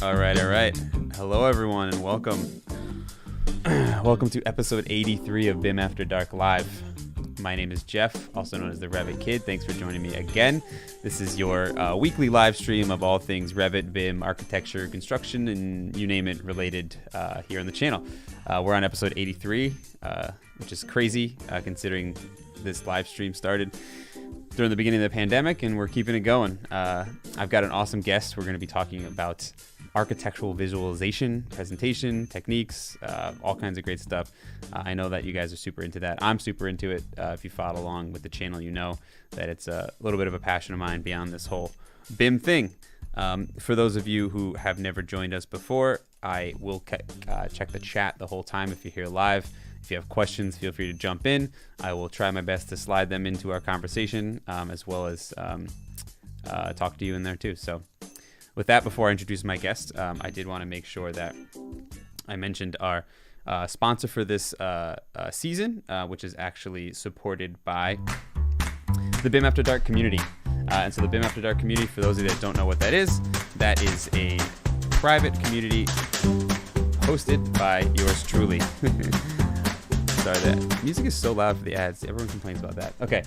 All right. Hello, everyone, and welcome. Welcome to episode 83 of BIM After Dark Live. My name is Jeff, also known as the Revit Kid. Thanks for joining me again. This is your weekly live stream of all things Revit, BIM, architecture, construction, and you name it related here on the channel. We're on episode 83, which is crazy considering this live stream started during the beginning of the pandemic, and we're keeping it going. I've got an awesome guest. We're going to be talking about architectural visualization, presentation, techniques, all kinds of great stuff. I know that you guys are super into that. I'm super into it. If you follow along with the channel, you know that it's a little bit of a passion of mine beyond this whole BIM thing. For those of you who have never joined us before, I will check the chat the whole time if you're here live. If you have questions, feel free to jump in. I will try my best to slide them into our conversation, as well as talk to you in there too. So with that, before I introduce my guest, I did want to make sure that I mentioned our sponsor for this season, which is actually supported by the BIM After Dark community. And so the BIM After Dark community, for those of you that don't know what that is a private community hosted by yours truly. Sorry, the music is so loud for the ads. Everyone complains about that. Okay,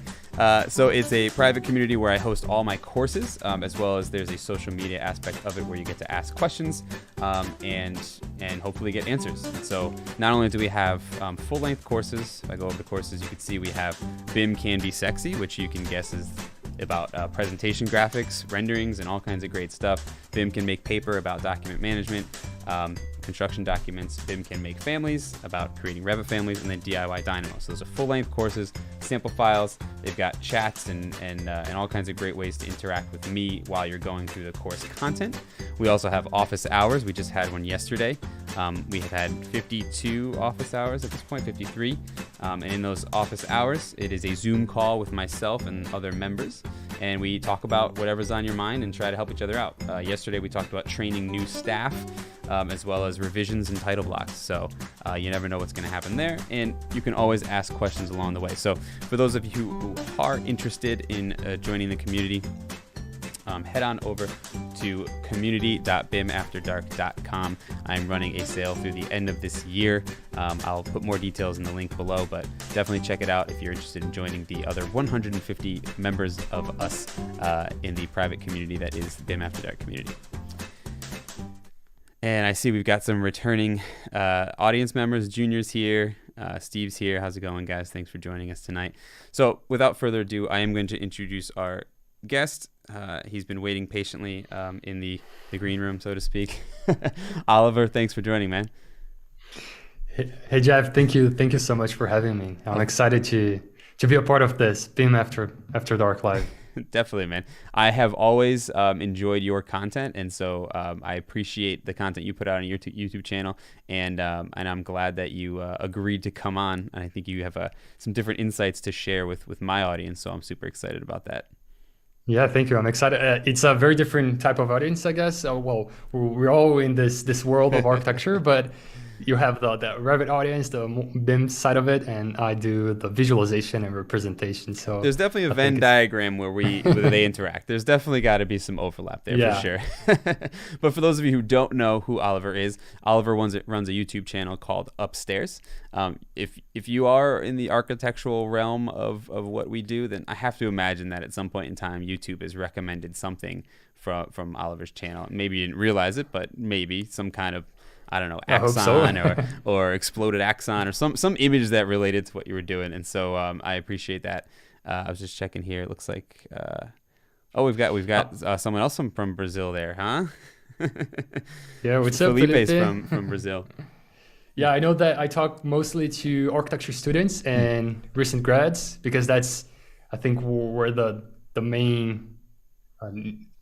so it's a private community where I host all my courses, as well as there's a social media aspect of it where you get to ask questions and hopefully get answers. And so not only do we have full-length courses, if I go over the courses, you can see we have BIM Can Be Sexy, which you can guess is about presentation graphics, renderings, and all kinds of great stuff. BIM Can Make Paper about document management, construction documents. BIM Can Make Families about creating Revit families, and then DIY Dynamo. So those are full-length courses, sample files. They've got chats and all kinds of great ways to interact with me while you're going through the course content. We also have office hours. We just had one yesterday. We have had 52 office hours at this point, 53. And in those office hours, it is a Zoom call with myself and other members. And we talk about whatever's on your mind and try to help each other out. Yesterday, we talked about training new staff, as well as revisions and title blocks. So you never know what's going to happen there. And you can always ask questions along the way. So for those of you who are interested in joining the community, head on over to community.bimafterdark.com. I'm running a sale through the end of this year. I'll put more details in the link below, but definitely check it out if you're interested in joining the other 150 members of us in the private community that is the BIM After Dark community. And I see we've got some returning audience members. Junior's here. Steve's here. How's it going, guys? Thanks for joining us tonight. So without further ado, I am going to introduce our guest. He's been waiting patiently in the green room, so to speak. Oliver, thanks for joining, man. Hey Jeff, thank you so much for having me. I'm excited to be a part of this BIM After Dark Live. Definitely, man. I have always enjoyed your content, and so I appreciate the content you put out on your YouTube channel, and I'm glad that you agreed to come on. And I think you have some different insights to share with my audience, so I'm super excited about that. Yeah, thank you. I'm excited. It's a very different type of audience, I guess. Well, we're all in this world of architecture, but you have the Revit audience, the BIM side of it, and I do the visualization and representation. So there's definitely a Venn diagram where they interact. There's definitely got to be some overlap there, for sure. But for those of you who don't know who Oliver is, Oliver runs a YouTube channel called Upstairs. If you are in the architectural realm of what we do, then I have to imagine that at some point in time, YouTube has recommended something from Oliver's channel. Maybe you didn't realize it, but maybe some kind of, I don't know, axon or exploded axon or some image that related to what you were doing. And so I appreciate that. I was just checking here. It looks like, we've got someone else from Brazil there, huh? Yeah, what's up, Felipe's from Brazil. Yeah, I know that I talk mostly to architecture students and recent grads because that's, I think, where the main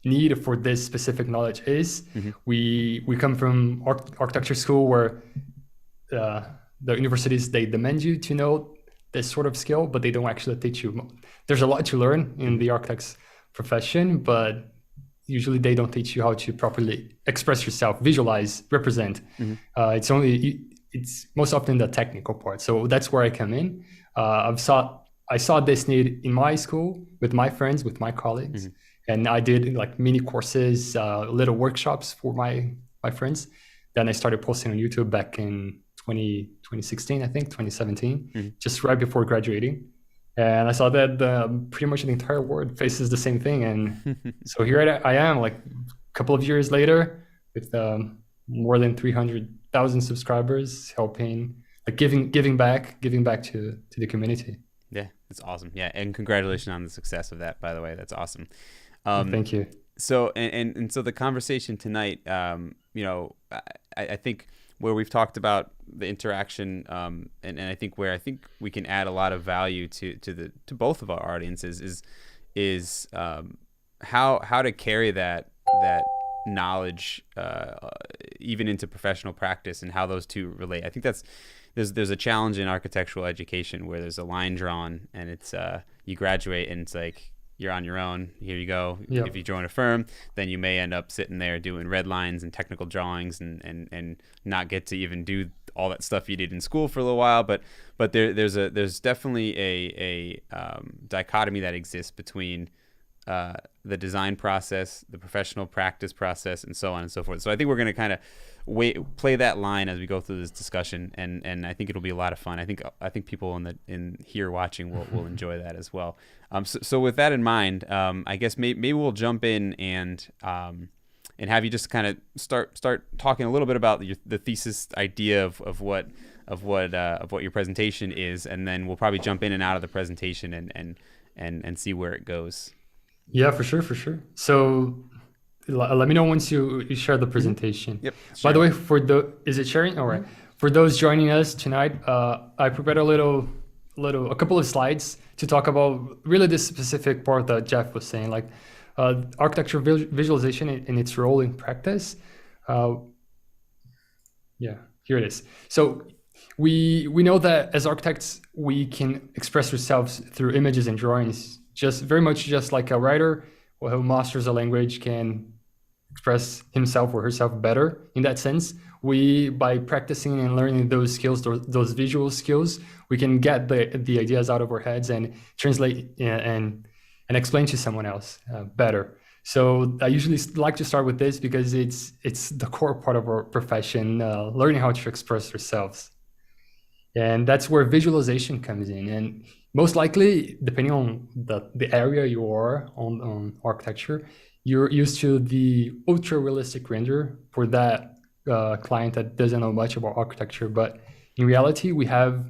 need for this specific knowledge is. Mm-hmm. We come from architecture school where the universities, they demand you to know this sort of skill, but they don't actually teach you. There's a lot to learn in the architect's profession, but usually they don't teach you how to properly express yourself, visualize, represent. Mm-hmm. It's most often the technical part. So that's where I come in. I saw this need in my school with my friends, with my colleagues. Mm-hmm. And I did like mini courses, little workshops for my my friends. Then I started posting on YouTube back in 2016, I think, 2017, just right before graduating. And I saw that pretty much the entire world faces the same thing. And so here I am, like a couple of years later, with more than 300,000 subscribers, helping, like giving back to the community. Yeah, that's awesome. Yeah, and congratulations on the success of that, by the way. That's awesome. Thank you. So and so the conversation tonight, I think where we've talked about the interaction, and I think where I think we can add a lot of value to both of our audiences is how to carry that knowledge even into professional practice, and how those two relate. I think there's a challenge in architectural education where there's a line drawn, and it's you graduate and it's like you're on your own. Here you go. Yep. If you join a firm, then you may end up sitting there doing red lines and technical drawings and not get to even do all that stuff you did in school for a little while. But there's definitely a dichotomy that exists between the design process, the professional practice process, and so on and so forth. So I think we're going to kind of play that line as we go through this discussion, and I think it'll be a lot of fun. I think people in here watching will enjoy that as well. So with that in mind, I guess maybe we'll jump in and have you just kind of start talking a little bit about the thesis idea of what your presentation is, and then we'll probably jump in and out of the presentation and see where it goes. Yeah, for sure. So let me know once you share the presentation. Yep. By the way, is it sharing? All right. For those joining us tonight, I prepared a couple of slides to talk about really this specific part that Jeff was saying, like architecture visualization and its role in practice. Yeah, here it is. So we know that as architects, we can express ourselves through images and drawings, just very much just like a writer who masters a language can express himself or herself better. In that sense, by practicing and learning those skills, those visual skills, we can get the ideas out of our heads and translate and explain to someone else better. So I usually like to start with this because it's the core part of our profession, learning how to express ourselves. And that's where visualization comes in. And most likely, depending on the area you are on architecture, you're used to the ultra realistic render for that client that doesn't know much about architecture. But in reality, we have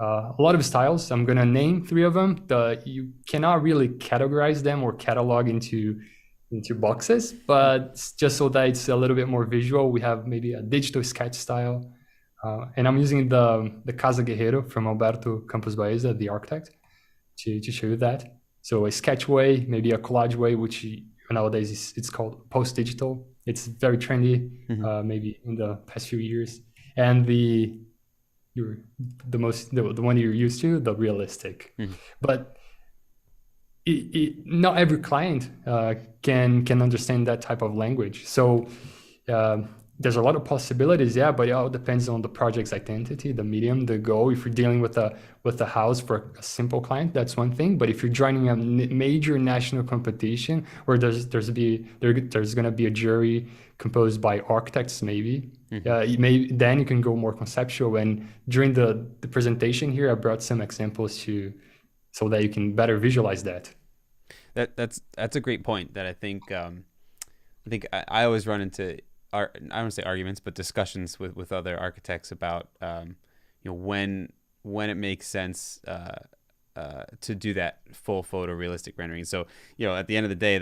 a lot of styles. I'm going to name 3 of them. You cannot really categorize them or catalog into boxes, but just so that it's a little bit more visual, we have maybe a digital sketch style. And I'm using the Casa Guerreiro from Alberto Campos Baeza, the architect, to show you that. So a sketch way, maybe a collage way, which nowadays it's called post-digital. It's very trendy, maybe in the past few years. And the one you're used to, the realistic. But not every client can understand that type of language. So there's a lot of possibilities, but it all depends on the project's identity, the medium, the goal. If you're dealing with a house for a simple client, that's one thing. But if you're joining a major national competition where there's going to be a jury composed by architects, maybe, then you can go more conceptual. And during the presentation here, I brought some examples so that you can better visualize that. That's a great point. That I think I always run into. I don't want to say arguments, but discussions with other architects about when it makes sense to do that full photorealistic rendering. So at the end of the day,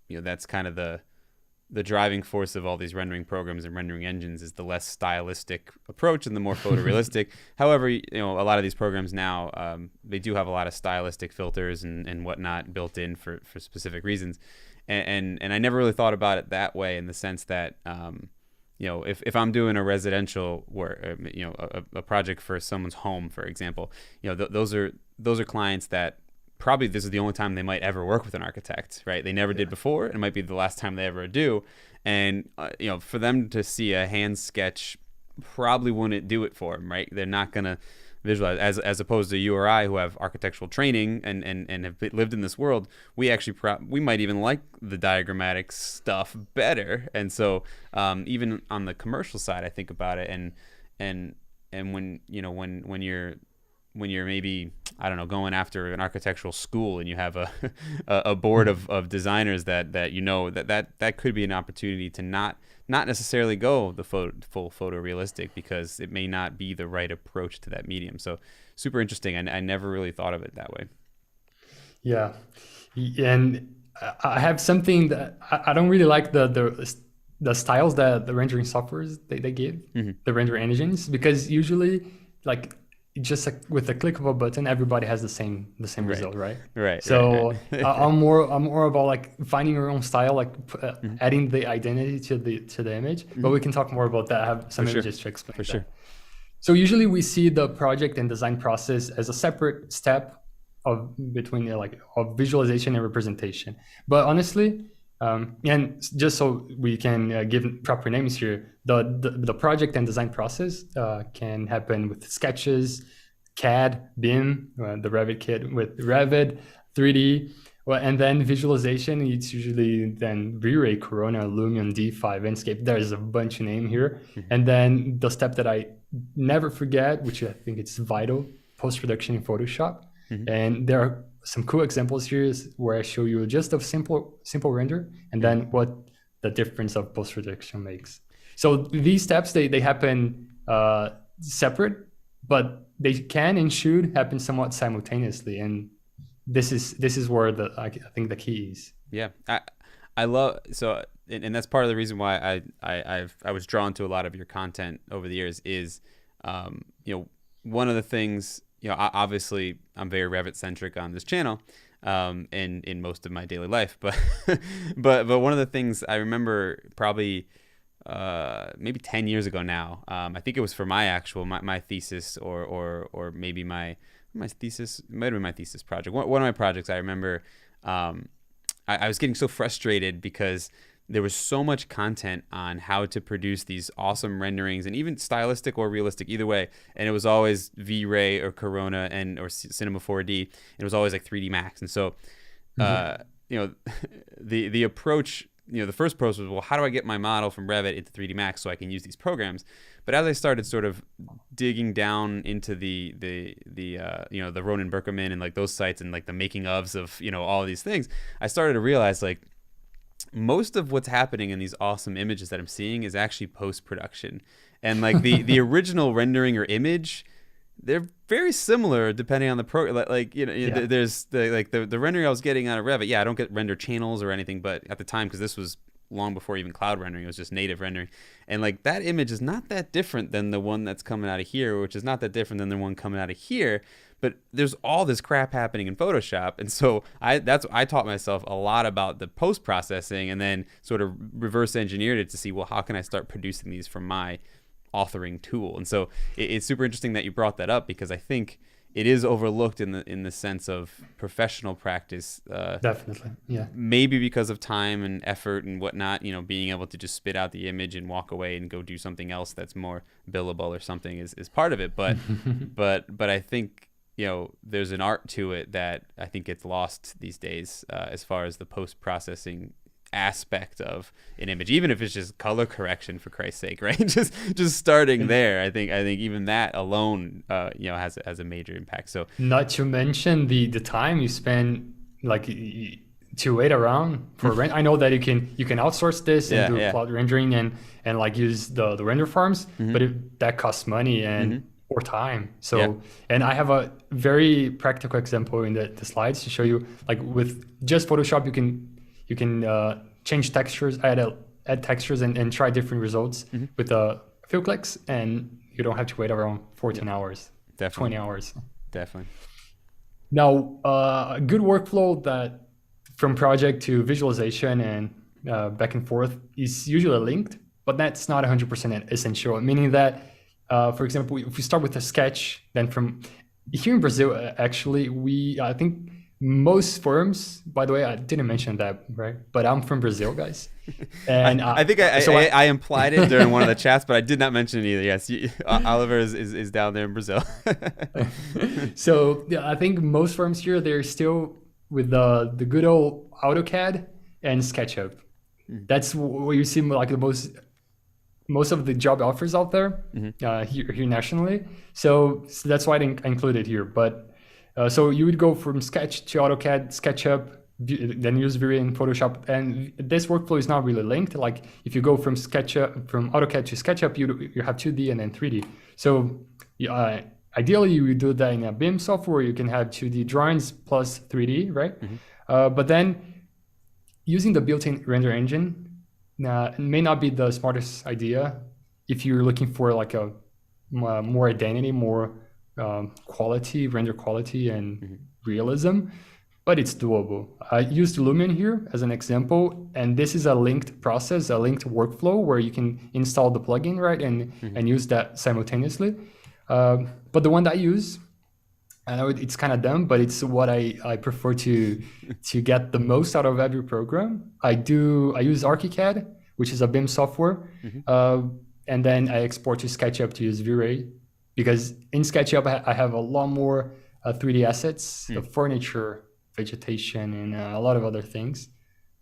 that's kind of the driving force of all these rendering programs and rendering engines is the less stylistic approach and the more photorealistic. However, a lot of these programs now they do have a lot of stylistic filters and whatnot built in for specific reasons. And I never really thought about it that way, in the sense that if I'm doing a residential work, a project for someone's home, for example, those are clients that probably this is the only time they might ever work with an architect, right? They never did before. It might be the last time they ever do, and for them to see a hand sketch probably wouldn't do it for them, right? They're not gonna visualize. As opposed to you or I, who have architectural training and have lived in this world, we actually we might even like the diagrammatic stuff better. And so even on the commercial side, I think about it, and when when you're maybe, I don't know, going after an architectural school and you have a board of designers that that could be an opportunity to not necessarily go the full photorealistic, because it may not be the right approach to that medium. So super interesting. I never really thought of it that way. Yeah. And I have something that I don't really like the styles that the rendering softwares they give, the render engines, because usually like just with the click of a button, everybody has the same result, right? Right. So right. I'm more about like finding your own style, like adding the identity to the image. But we can talk more about that. I have some images to explain. For sure. So usually we see the project and design process as a separate step between of visualization and representation. But honestly, and just so we can give proper names here, the project and design process can happen with sketches, CAD, BIM, the Revit kit with Revit, 3D, and then visualization. It's usually then V-Ray, Corona, Lumion, D5, Enscape. There's a bunch of names here. And then the step that I never forget, which I think it's vital, post-production in Photoshop. And there are some cool examples here where I show you just a simple render and then what the difference of post-production makes. So these steps, they happen separate, but they can and should happen somewhat simultaneously. And this is where I think the key is. Yeah, I love, so, and that's part of the reason why I was drawn to a lot of your content over the years is, one of the things, obviously I'm very Revit centric on this channel, in most of my daily life, but one of the things I remember probably maybe 10 years ago now, I think it was for my thesis or maybe my thesis, it might have been my thesis project. One of my projects, I remember I was getting so frustrated because there was so much content on how to produce these awesome renderings, and even stylistic or realistic, either way. And it was always V-Ray or Corona or Cinema 4D. And it was always like 3D Max. And so, the approach, the first approach was, well, how do I get my model from Revit into 3D Max so I can use these programs? But as I started sort of digging down into the Ronan Berkerman and like those sites and like the making ofs of, all of these things, I started to realize like, most of what's happening in these awesome images that I'm seeing is actually post-production, and like the original rendering or image, they're very similar depending on the there's the rendering I was getting out of Revit. Yeah, I don't get render channels or anything, but at the time, because this was long before even cloud rendering, it was just native rendering, and like that image is not that different than the one that's coming out of here, which is not that different than the one coming out of here. But there's all this crap happening in Photoshop. And so I taught myself a lot about the post-processing, and then sort of reverse engineered it to see, well, how can I start producing these from my authoring tool? And so it's super interesting that you brought that up, because I think it is overlooked in the sense of professional practice. Definitely, yeah. Maybe because of time and effort and whatnot, being able to just spit out the image and walk away and go do something else that's more billable or something is part of it. But but I think, there's an art to it that I think gets lost these days, as far as the post-processing aspect of an image, even if it's just color correction, for Christ's sake, right? just starting there, I think even that alone, has a major impact. So not to mention the time you spend like to wait around for rent. I know that you can outsource this and do cloud rendering and like use the render farms, but that costs money and or time. So, and I have a very practical example in the slides to show you, like with just Photoshop, you can change textures, add textures and try different results with a few clicks, and you don't have to wait around 14 hours, Definitely. 20 hours. Definitely. Now, a good workflow that from project to visualization and back and forth is usually linked, but that's not 100% essential, meaning that for example, if we start with a sketch, then from here in Brazil, actually, I think most firms, by the way, I didn't mention that, right? But I'm from Brazil, guys. And I think I implied it during one of the chats, but I did not mention it either. Yes, Oliver is down there in Brazil. So yeah, I think most firms here, they're still with the good old AutoCAD and SketchUp. That's what you see like the most of the job offers out there here nationally. So that's why I didn't include it here. But so you would go from Sketch to AutoCAD, SketchUp, then use V-Ray and Photoshop. And this workflow is not really linked. Like if you go from AutoCAD to SketchUp, you have 2D and then 3D. So ideally, you would do that in a BIM software. You can have 2D drawings plus 3D, right? But then using the built-in render engine may not be the smartest idea if you're looking for like a more identity, more quality, render quality and realism, but it's doable. I used Lumion here as an example, and this is a linked process, a linked workflow where you can install the plugin, right, and use that simultaneously. But the one that I use, I know it's kind of dumb, but it's what I prefer to get the most out of every program. I use ArchiCAD, which is a BIM software, and then I export to SketchUp to use V-Ray, because in SketchUp I have a lot more 3D assets, the furniture, vegetation, and a lot of other things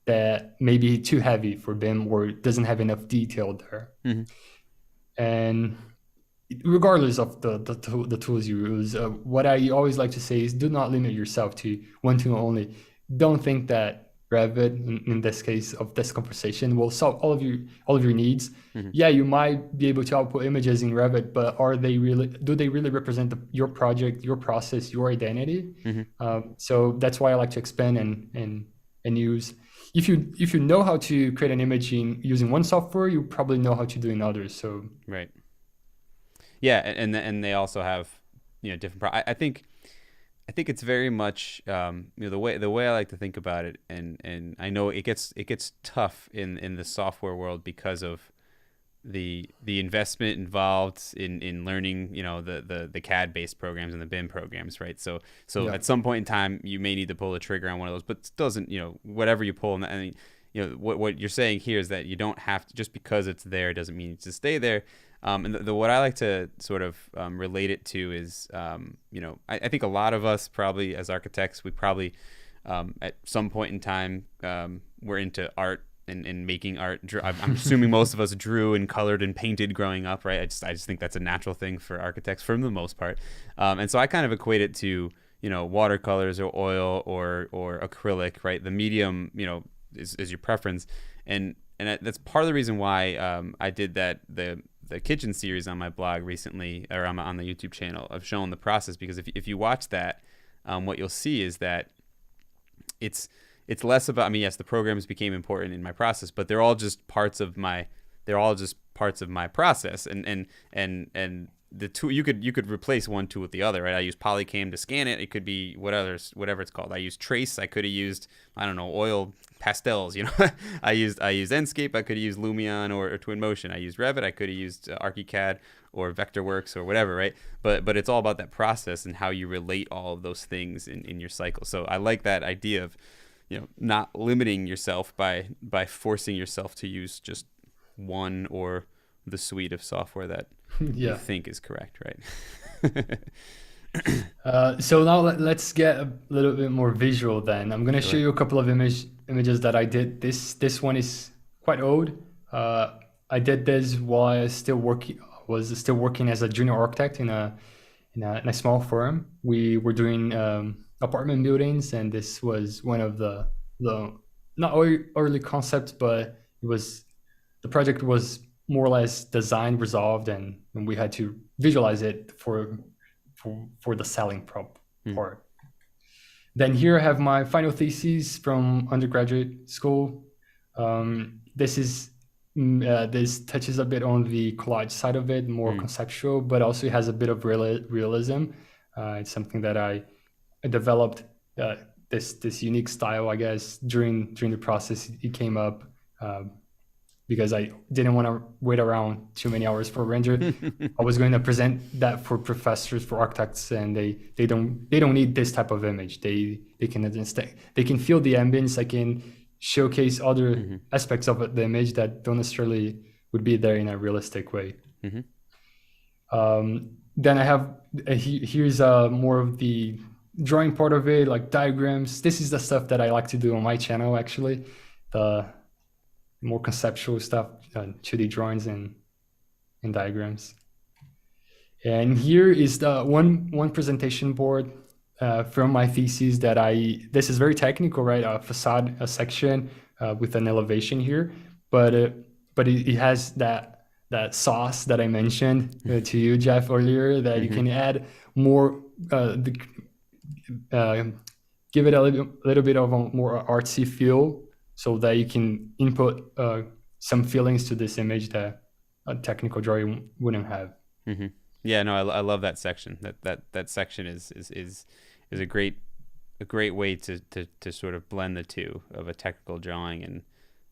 that may be too heavy for BIM or doesn't have enough detail there. And regardless of the tools you use, what I always like to say is do not limit yourself to one tool only. Don't think that Revit, in this case of this conversation, will solve all of your needs. Yeah, you might be able to output images in Revit, but do they really represent your project, your process, your identity? So that's why I like to expand and use. If you know how to create an image using one software, you probably know how to do in others. So right. Yeah, and they also have different. I think it's very much the way I like to think about it, and I know it gets tough in the software world because of the investment involved in learning the CAD based programs and the BIM programs, right? So yeah. At some point in time you may need to pull the trigger on one of those, but it doesn't whatever you pull, and what you're saying here is that you don't have to, just because it's there doesn't mean to stay there. And what I like to sort of relate it to is, I think a lot of us probably as architects, we probably at some point in time we're into art and making art. I'm assuming most of us drew and colored and painted growing up, right? I just think that's a natural thing for architects for the most part. And so I kind of equate it to watercolors or oil or acrylic, right? The medium is your preference, and that's part of the reason why I did the kitchen series on my blog recently, or on the YouTube channel, of showing the process, because if you watch that, what you'll see is that it's less about, I mean, yes, the programs became important in my process, but they're all just parts of my process, and the tool, you could replace one tool with the other, right? I use Polycam to scan it. It could be whatever it's called. I use Trace. I could have used, I don't know, oil pastels. I used Enscape. I could have used Lumion or Twinmotion. I used Revit. I could have used ArchiCAD or Vectorworks or whatever, right? But it's all about that process and how you relate all of those things in your cycle. So I like that idea of not limiting yourself by forcing yourself to use just one or the suite of software that you think is correct, right? So now let's get a little bit more visual then. I'm going to show you a couple of images that I did. This one is quite old. I did this while I was still working as a junior architect in a small firm. We were doing apartment buildings, and this was one of the not early concepts, but the project was more or less designed, resolved, and we had to visualize it for the selling part. Then here I have my final thesis from undergraduate school. This touches a bit on the collage side of it, more conceptual, but also has a bit of realism. It's something that I developed, this unique style, I guess, during the process. It came up because I didn't want to wait around too many hours for a render. I was going to present that for professors, for architects, and they don't need this type of image. They can understand, they can feel the ambience. I can showcase other aspects of the image that don't necessarily would be there in a realistic way. Then I have here's more of the drawing part of it, like diagrams. This is the stuff that I like to do on my channel, actually. The more conceptual stuff, 2D drawings and diagrams. And here is the one presentation board from my thesis that this is very technical, right? A facade, a section with an elevation here, but it has that sauce that I mentioned to you, Jeff, earlier, that you can add more, give it a little bit of a more artsy feel, so that you can input some feelings to this image that a technical drawing wouldn't have. Yeah, no, I love that section. That section is a great way to sort of blend the two of a technical drawing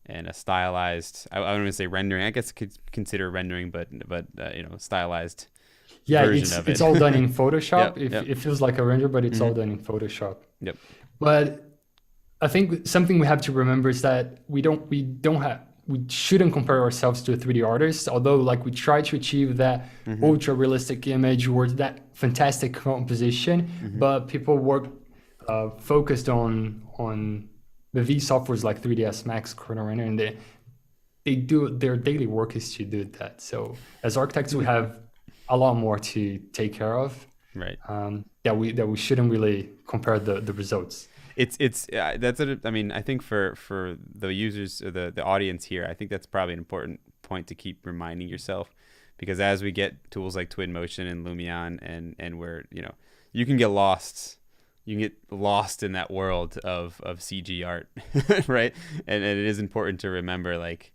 and a stylized. I don't want to say rendering. I guess I could consider rendering, but stylized. Yeah, version of it. It's all done in Photoshop. Yep. It feels like a render, but it's all done in Photoshop. Yep. But I think something we have to remember is that we shouldn't compare ourselves to a 3D artist, although like we try to achieve that ultra realistic image or that fantastic composition, but people work focused on the V softwares like 3ds Max, Corner Render, and they do their daily work is to do that. So as architects, we have a lot more to take care of, right? That we shouldn't really compare the results. I think for the users or the audience here, I think that's probably an important point to keep reminding yourself, because as we get tools like Twinmotion and Lumion and where you can get lost in that world of CG art, right? And it is important to remember like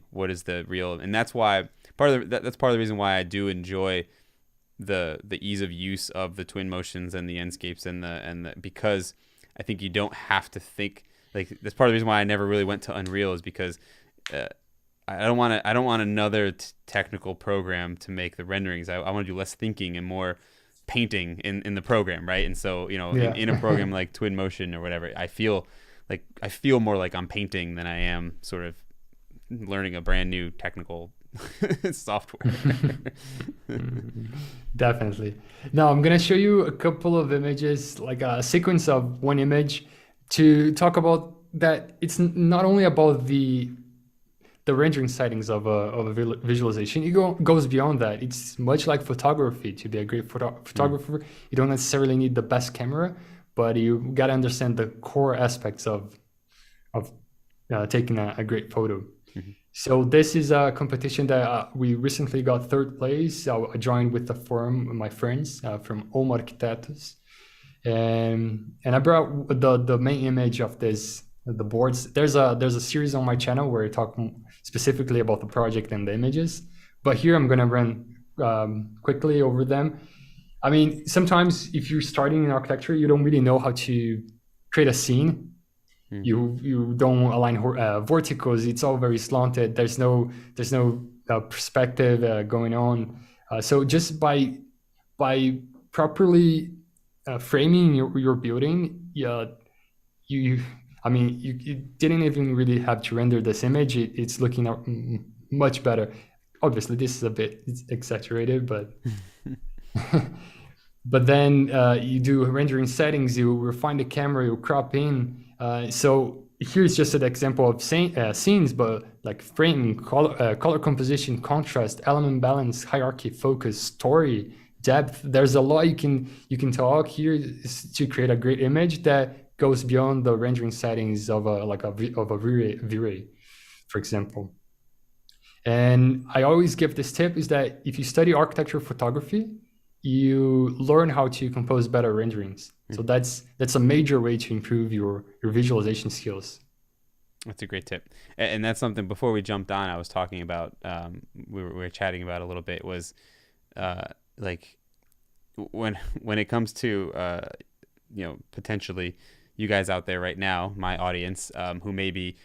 what is the real, and that's why that's part of the reason why I do enjoy the ease of use of the Twinmotions and the Enscapes and the because I think you don't have to think, like, that's part of the reason why I never really went to Unreal, is because I don't want another technical program to make the renderings. I want to do less thinking and more painting in the program, right? And so in a program like Twinmotion or whatever, I feel more like I'm painting than I am sort of learning a brand new technical software. Definitely. Now I'm gonna show you a couple of images, like a sequence of one image, to talk about that. It's not only about the rendering settings of a visualization. It goes beyond that. It's much like photography. To be a great photographer, you don't necessarily need the best camera, but you gotta understand the core aspects of taking a great photo. So this is a competition that we recently got third place. I joined with the forum, my friends from Homo Arquitetos, and I brought the main image of the boards. There's a series on my channel where I talk specifically about the project and the images, but here I'm gonna run quickly over them. I mean, sometimes if you're starting in architecture, you don't really know how to create a scene. You don't align verticals. It's all very slanted. There's no perspective going on. So just by properly framing your building, you didn't even really have to render this image. It's looking out much better. Obviously, this is a bit exaggerated, but but then you do rendering settings. You refine the camera. You crop in. So here's just an example of scenes, but like framing, color composition, contrast, element balance, hierarchy, focus, story, depth. There's a lot you can talk here to create a great image that goes beyond the rendering settings of a V-Ray, for example. And I always give this tip, is that if you study architecture photography, you learn how to compose better renderings. So that's a major way to improve your visualization skills. That's a great tip. And that's something, before we jumped on, I was talking about, we were chatting about a little bit, was like when it comes to, potentially you guys out there right now, my audience, who maybe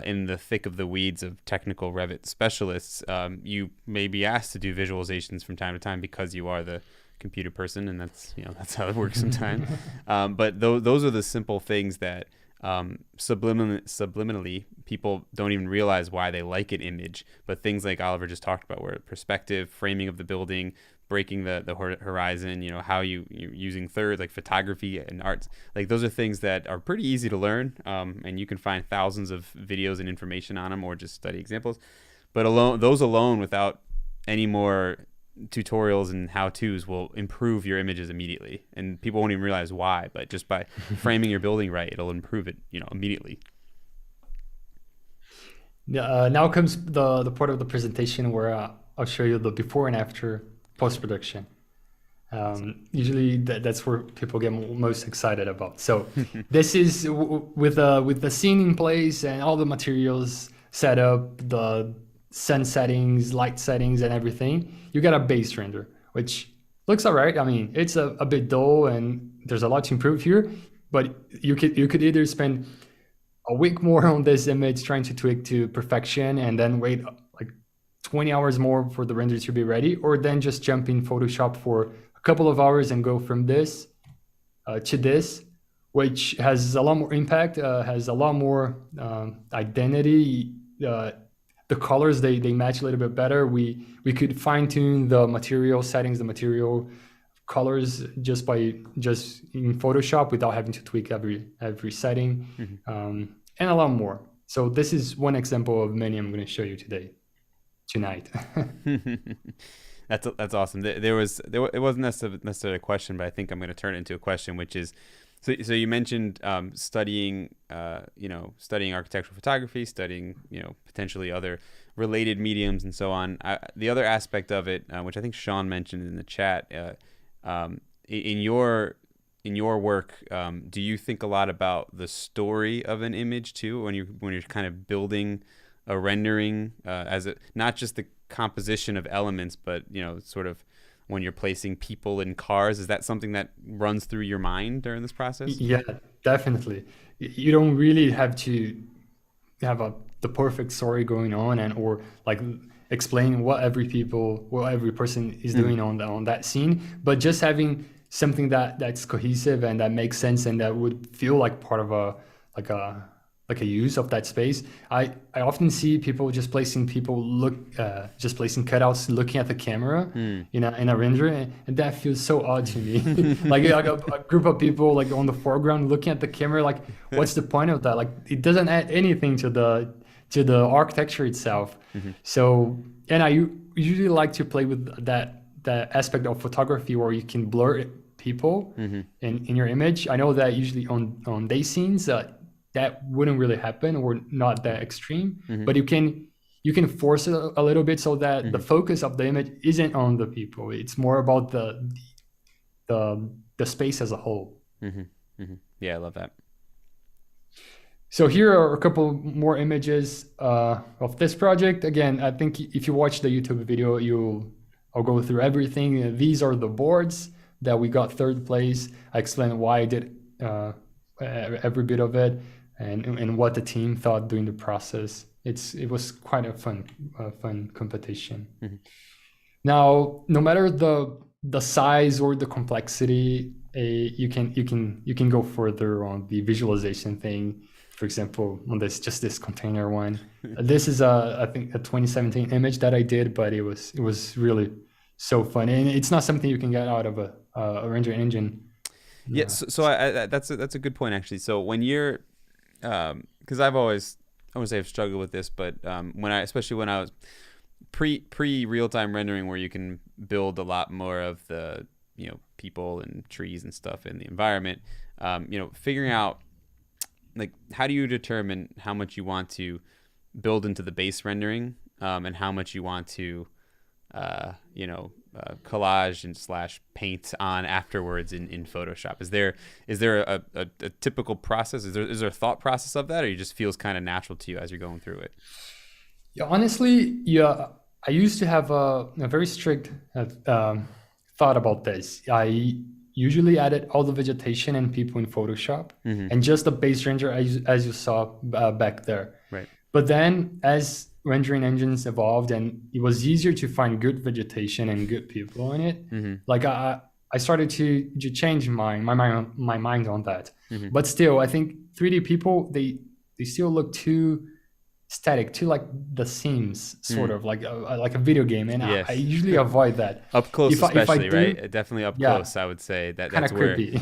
in the thick of the weeds of technical Revit specialists, you may be asked to do visualizations from time to time because you are the computer person, and that's how it works sometimes. But those are the simple things that subliminally people don't even realize why they like an image. But things like Oliver just talked about, where perspective, framing of the building, breaking the horizon, how you're using thirds like photography and arts, like those are things that are pretty easy to learn, and you can find thousands of videos and information on them, or just study examples. But those alone without any more tutorials and how-tos will improve your images immediately, and people won't even realize why, but just by framing your building right, it'll improve it immediately. Now comes the part of the presentation where I'll show you the before and after post-production. Usually that's where people get most excited about. So this is with the scene in place and all the materials set up, the sun settings, light settings, and everything. You got a base render, which looks all right. I mean, it's a bit dull and there's a lot to improve here, but you could either spend a week more on this image trying to tweak to perfection and then wait like 20 hours more for the render to be ready, or then just jump in Photoshop for a couple of hours and go from this to this, which has a lot more impact, has a lot more identity. The colors, they match a little bit better. We could fine tune the material settings, the material colors just in Photoshop without having to tweak every setting, and a lot more. So this is one example of many I'm going to show you tonight. That's awesome. It wasn't necessarily a question, but I think I'm going to turn it into a question, which is, so you mentioned studying architectural photography, studying potentially other related mediums and so on. The other aspect of it, which I think Sean mentioned in the chat, in your work, do you think a lot about the story of an image too when you're kind of building a rendering, not just the composition of elements, but sort of when you're placing people in cars? Is that something that runs through your mind during this process? Yeah, definitely. You don't really have to have the perfect story going on or like explain what every person is doing on that scene, but just having something that's cohesive and that makes sense and that would feel like part of a use of that space. I often see people just placing cutouts looking at the camera in a render, and that feels so odd to me. Like a group of people like on the foreground looking at the camera, like what's the point of that? Like it doesn't add anything to the architecture itself. So, and I usually like to play with that aspect of photography where you can blur people in your image. I know that usually on day scenes that wouldn't really happen or not that extreme, but you can force it a little bit so that the focus of the image isn't on the people. It's more about the space as a whole. Yeah, I love that. So here are a couple more images of this project. Again, I think if you watch the YouTube video, I'll go through everything. These are the boards that we got third place. I explained why I did every bit of it and what the team thought during the process. It was quite a fun competition. Now, no matter the size or the complexity, you can go further on the visualization thing. For example, on this container one. This is I think a 2017 image that I did, but it was really so fun, and it's not something you can get out of a rendering engine. Yeah, so that's a good point actually. So when you're, because I wouldn't say I've struggled with this, but especially when I was pre real-time rendering, where you can build a lot more of the people and trees and stuff in the environment, figuring out like how do you determine how much you want to build into the base rendering, and how much you want to collage and / paint on afterwards in Photoshop? Is there a typical process? Is there a thought process of that, or it just feels kind of natural to you as you're going through it? Yeah, honestly, I used to have a very strict thought about this. I usually added all the vegetation and people in Photoshop, and just the base render as you saw back there. Right. But then as rendering engines evolved and it was easier to find good vegetation and good people in it, like I started to change my mind on that. But still, I think 3D people, they still look too static, too like The Sims, sort of like a video game, and Yes. I usually avoid that. Up close, If I especially, do, right? Definitely up yeah, close. I would say kind that's of where creepy.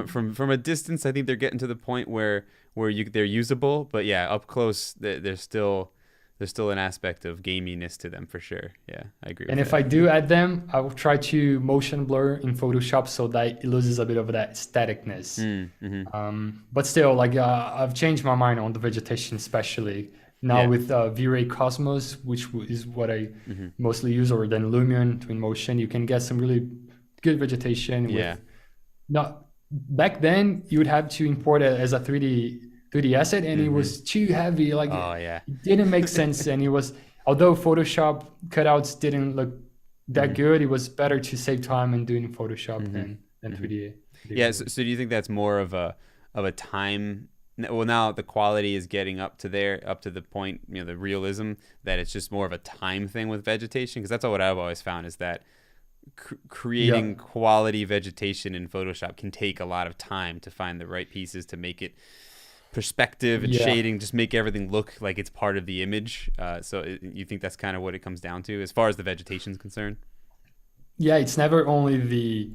from a distance, I think they're getting to the point where they're usable. But yeah, up close, there's still an aspect of gaminess to them for sure. Yeah, I agree And with if that. I do add them, I will try to motion blur in Photoshop so that it loses a bit of that staticness. But still, like I've changed my mind on the vegetation, especially now Yeah. with V-Ray Cosmos, which is what I mostly use, or then Lumion Twinmotion. You can get some really good vegetation. Yeah. With not back then, you would have to import it as a 3D asset, and it was too heavy. Like Oh yeah. it didn't make sense, and it was, although Photoshop cutouts didn't look that good, it was better to save time and do it in Photoshop than 3D. Yeah. So do you think that's more of a time? Well, now the quality is getting up to the point, the realism, that it's just more of a time thing with vegetation. Because that's what I've always found, is that creating quality vegetation in Photoshop can take a lot of time to find the right pieces to make it perspective and shading, just make everything look like it's part of the image. So you think that's kind of what it comes down to as far as the vegetation is concerned? Yeah, it's never only the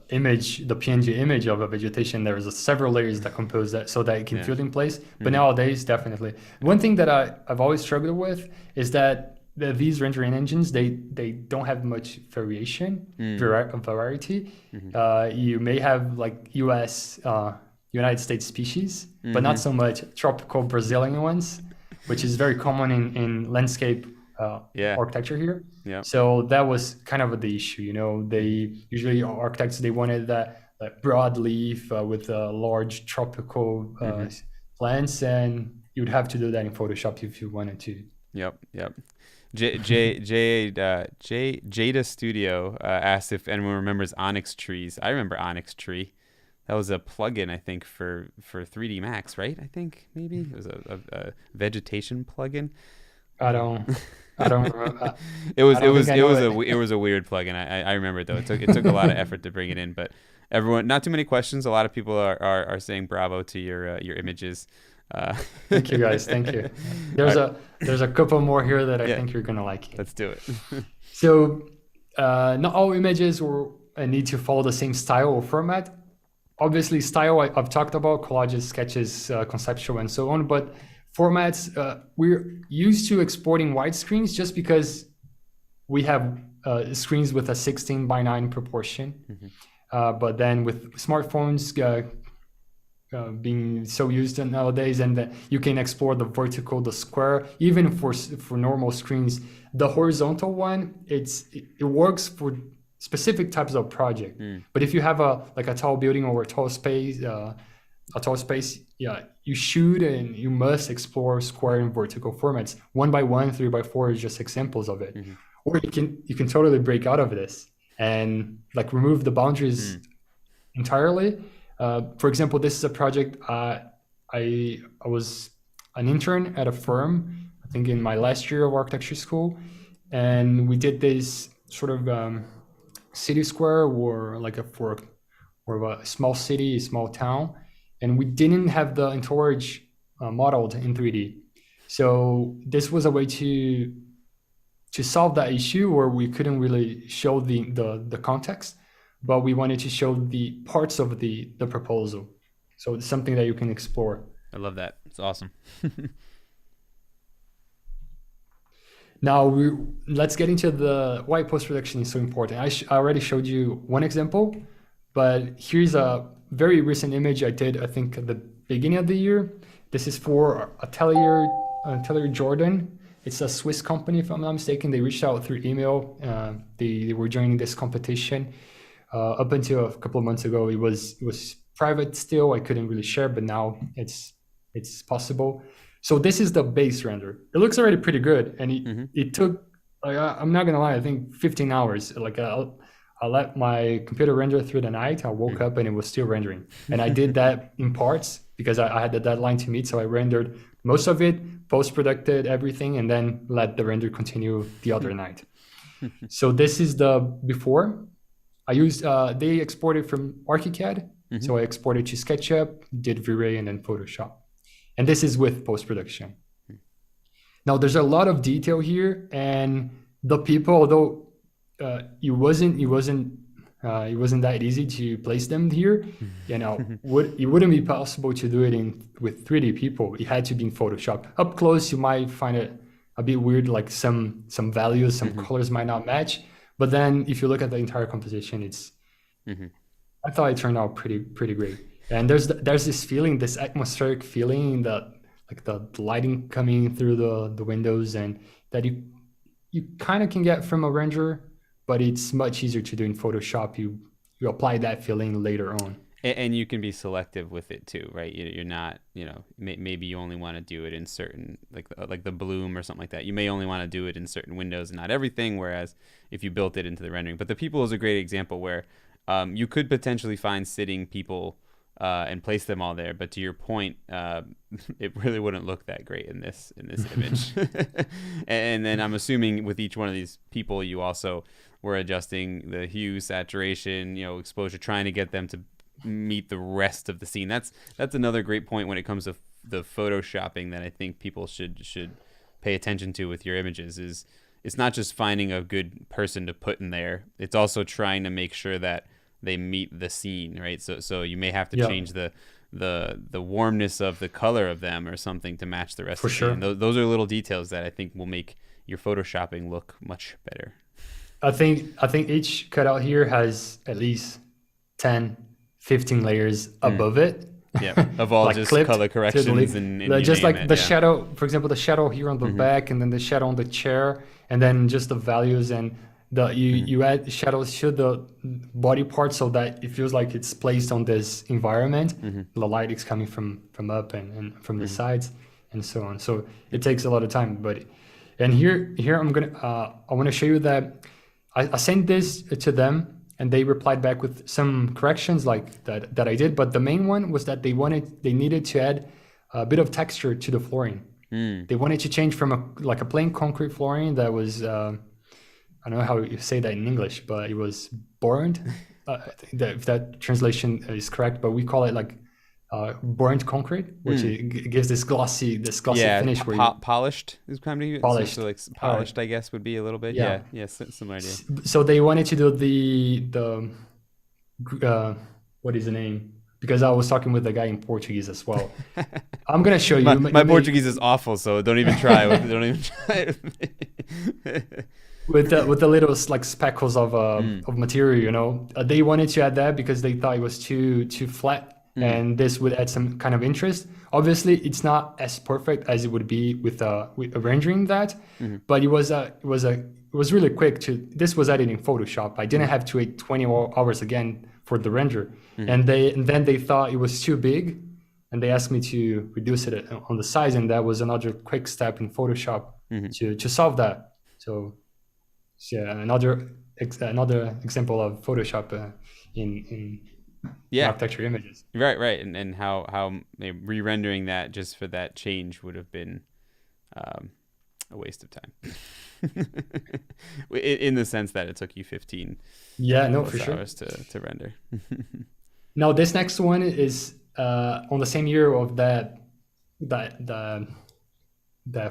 image, the PNG image of a vegetation. There's several layers that compose that so that it can fit in place. But nowadays, definitely. One thing that I've always struggled with is that these rendering engines, they don't have much variation, variety. You may have like United States species, but not so much tropical Brazilian ones, which is very common in landscape architecture here. Yeah. So that was kind of the issue. They usually, architects, they wanted that broad leaf with large tropical plants, and you would have to do that in Photoshop if you wanted to. Yep. Jada Studio asked if anyone remembers Onyx trees. I remember Onyx Tree. That was a plugin, I think, for 3D Max, right? I think maybe it was a vegetation plugin. I don't remember. It was a weird plugin. I remember it though. It took a lot of effort to bring it in, but everyone, not too many questions. A lot of people are saying bravo to your images. Thank you guys. Thank you. There's a couple more here that I think you're gonna like. Let's do it. So not all images need to follow the same style or format. Obviously, style I've talked about: collages, sketches, conceptual, and so on. But formats, we're used to exporting widescreens just because we have screens with a 16:9 proportion. But then with smartphones being so used nowadays, and you can export the vertical, the square, even for normal screens. The horizontal one, it works for specific types of project. But if you have a tall building or a tall space, you should and you must explore square and vertical formats. 1x1, 3x4 is just examples of it. Or you can totally break out of this and remove the boundaries entirely. For example, this is a project. I was an intern at a firm, I think in my last year of architecture school, and we did this sort of city square or for a small city, a small town, and we didn't have the entourage modeled in 3D. So this was a way to solve that issue where we couldn't really show the context, but we wanted to show the parts of the proposal. So it's something that you can explore. I love that. It's awesome. Now let's get into why post-production is so important. I already showed you one example, but here's a very recent image I did, I think at the beginning of the year. This is for Atelier Jordan. It's a Swiss company, if I'm not mistaken. They reached out through email. They were joining this competition. Up until a couple of months ago, it was private still. I couldn't really share, but now it's possible. So this is the base render. It looks already pretty good, and it took, I'm not gonna lie, I think 15 hours. I let my computer render through the night. I woke up and it was still rendering, and I did that in parts because I had the deadline to meet. So I rendered most of it post-produced everything, and then let the render continue the other night. So this is the before. I used, they exported from ArchiCAD. So I exported to SketchUp, did V-Ray, and then Photoshop. And this is with post-production. Now there's a lot of detail here, and the people, although it wasn't that easy to place them here, you know, it wouldn't be possible to do it with 3D people. It had to be in Photoshop. Up close, you might find it a bit weird, like some values, some colors might not match. But then if you look at the entire composition, it's, I thought it turned out pretty great. And there's this feeling, this atmospheric feeling that, like the lighting coming through the windows, and that you kind of can get from a renderer, but it's much easier to do in Photoshop. You apply that feeling later on. And you can be selective with it too, right? You're not, you know, maybe you only want to do it in certain, like the bloom or something like that. You may only want to do it in certain windows and not everything, whereas if you built it into the rendering. But the people is a great example where you could potentially find sitting people and place them all there, but to your point, it really wouldn't look that great in this image. And then I'm assuming with each one of these people, you also were adjusting the hue, saturation, you know, exposure, trying to get them to meet the rest of the scene. That's another great point when it comes to the photoshopping that I think people should pay attention to with your images. Is it's not just finding a good person to put in there, it's also trying to make sure that they meet the scene, right? So you may have to change the warmness of the color of them or something to match the rest of the scene. Those are little details that I think will make your photoshopping look much better. I think each cutout here has at least 10, 15 layers above it. Yeah, of all like just color corrections and just like the shadow, for example, the shadow here on the back, and then the shadow on the chair, and then just the values, and you add shadows to the body part so that it feels like it's placed on this environment. The light is coming from up and from the sides and so on. So it takes a lot of time. And here I'm gonna I want to show you that I sent this to them, and they replied back with some corrections like that I did. But the main one was that they needed to add a bit of texture to the flooring. They wanted to change from a plain concrete flooring that was I don't know how you say that in English, but it was burned. I think that if that translation is correct, but we call it like burnt concrete, which it gives this glossy finish. Polished is kind of polished. So like polished, I guess, would be a little bit. Yeah, similar idea. So they wanted to do the what is the name? Because I was talking with a guy in Portuguese as well. I'm gonna show you. My Portuguese is awful, so don't even try. Don't even try. With the little like speckles of material, you know, they wanted to add that because they thought it was too flat. And this would add some kind of interest. Obviously, it's not as perfect as it would be with rendering that, but it was really quick. This was added in Photoshop. I didn't have to wait 20 hours again for the render, and then they thought it was too big, and they asked me to reduce it on the size, and that was another quick step in Photoshop to solve that. So yeah, another example of Photoshop in architecture images. Right. And how re-rendering that just for that change would have been a waste of time. In the sense that it took you 15 hours to render. Now this next one is on the same year of the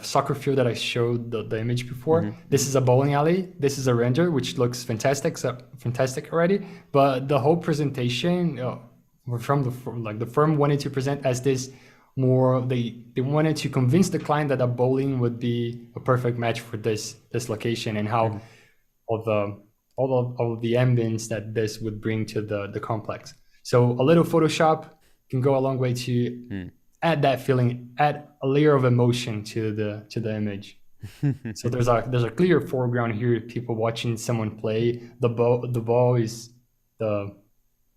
soccer field that I showed the image before. This is a bowling alley. This is a render, which looks fantastic already. But the whole presentation from the firm wanted to present as this more. They wanted to convince the client that a bowling would be a perfect match for this location, and how all of the ambience that this would bring to the complex. So a little Photoshop can go a long way to add that feeling, add a layer of emotion to the image. So there's a clear foreground here, people watching someone play. The ball is the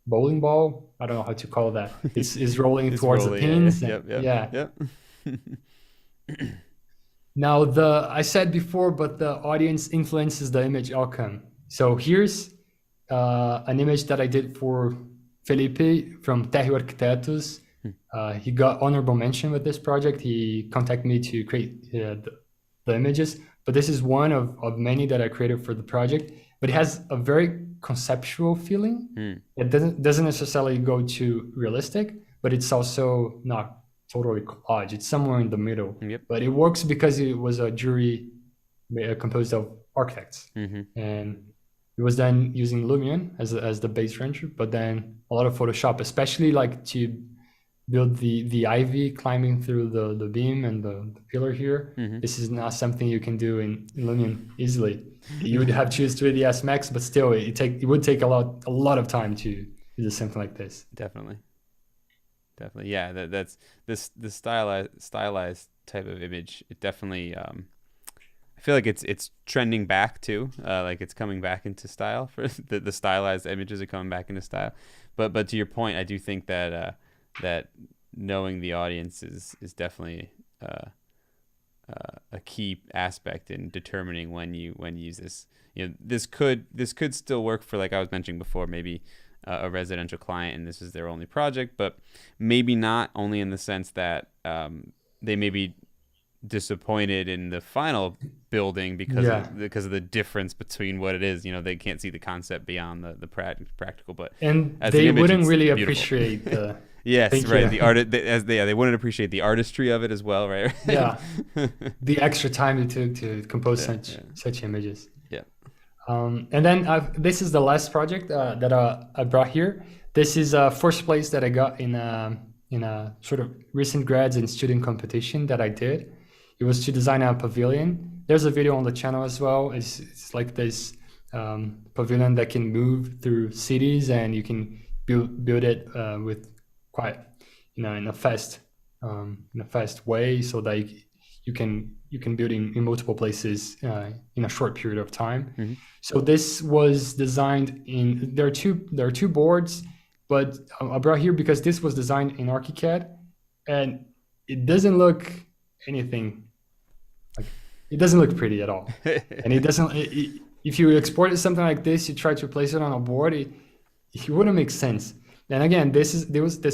bowling ball. I don't know how to call that. It's rolling towards the pins. Yep. Now I said before, but the audience influences the image outcome. So here's an image that I did for Felipe from Terrio Arquitetos. He got honorable mention with this project. He contacted me to create the images, but this is one of many that I created for the project. But it has a very conceptual feeling. It doesn't necessarily go to realistic, but it's also not totally collage. It's somewhere in the middle. Yep. But it works because it was a jury composed of architects, and it was done using Lumion as the base render, but then a lot of Photoshop, especially like to build the ivy climbing through the beam and the pillar here. This is not something you can do in Lumion easily. You would have to use 3ds Max, but still it would take a lot of time to do something like this. Definitely. Yeah, that's the stylized type of image. It definitely I feel like it's trending back too. Like it's coming back into style. For the stylized images are coming back into style. But to your point, I do think that that knowing the audience is definitely a key aspect in determining when you use this. You know, this could still work for, like I was mentioning before, maybe a residential client and this is their only project, but maybe not, only in the sense that they may be disappointed in the final building because of the difference between what it is. You know, they can't see the concept beyond the practical, but and as they an image, wouldn't it's really beautiful. Appreciate the yes, Thank right. you. The art, they wouldn't appreciate the artistry of it as well, right? Yeah, the extra time it took to compose such images. Yeah. And then this is the last project that I brought here. This is first place that I got in a sort of recent grads and student competition that I did. It was to design a pavilion. There's a video on the channel as well. It's like this pavilion that can move through cities, and you can build it with quite, in a fast way, so that you can build in multiple places in a short period of time. So this was designed in. There are two boards, but I brought here because this was designed in ArchiCAD, and it doesn't look anything. It doesn't look pretty at all, and it doesn't. If you exported something like this, you try to place it on a board, it wouldn't make sense. And again, this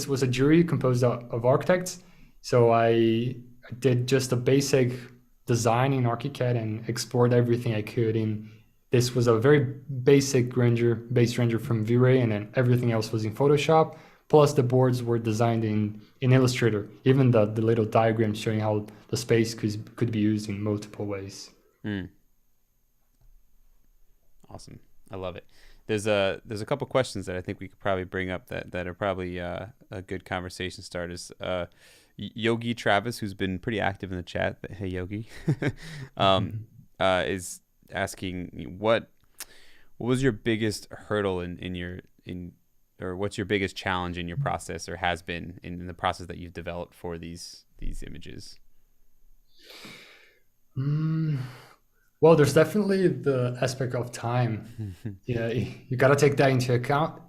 was a jury composed of architects, so I did just a basic design in ArchiCAD and explored everything I could in. This was a very basic base render from V-Ray, and then everything else was in Photoshop. Plus, the boards were designed in Illustrator. Even the little diagram showing how the space could be used in multiple ways. Awesome, I love it. There's a couple questions that I think we could probably bring up that are probably a good conversation starters. Yogi Travis, who's been pretty active in the chat, but hey Yogi, is asking what was your biggest hurdle or what's your biggest challenge in your process, or has been in the process that you've developed for these images? Well, there's definitely the aspect of time. You got to take that into account.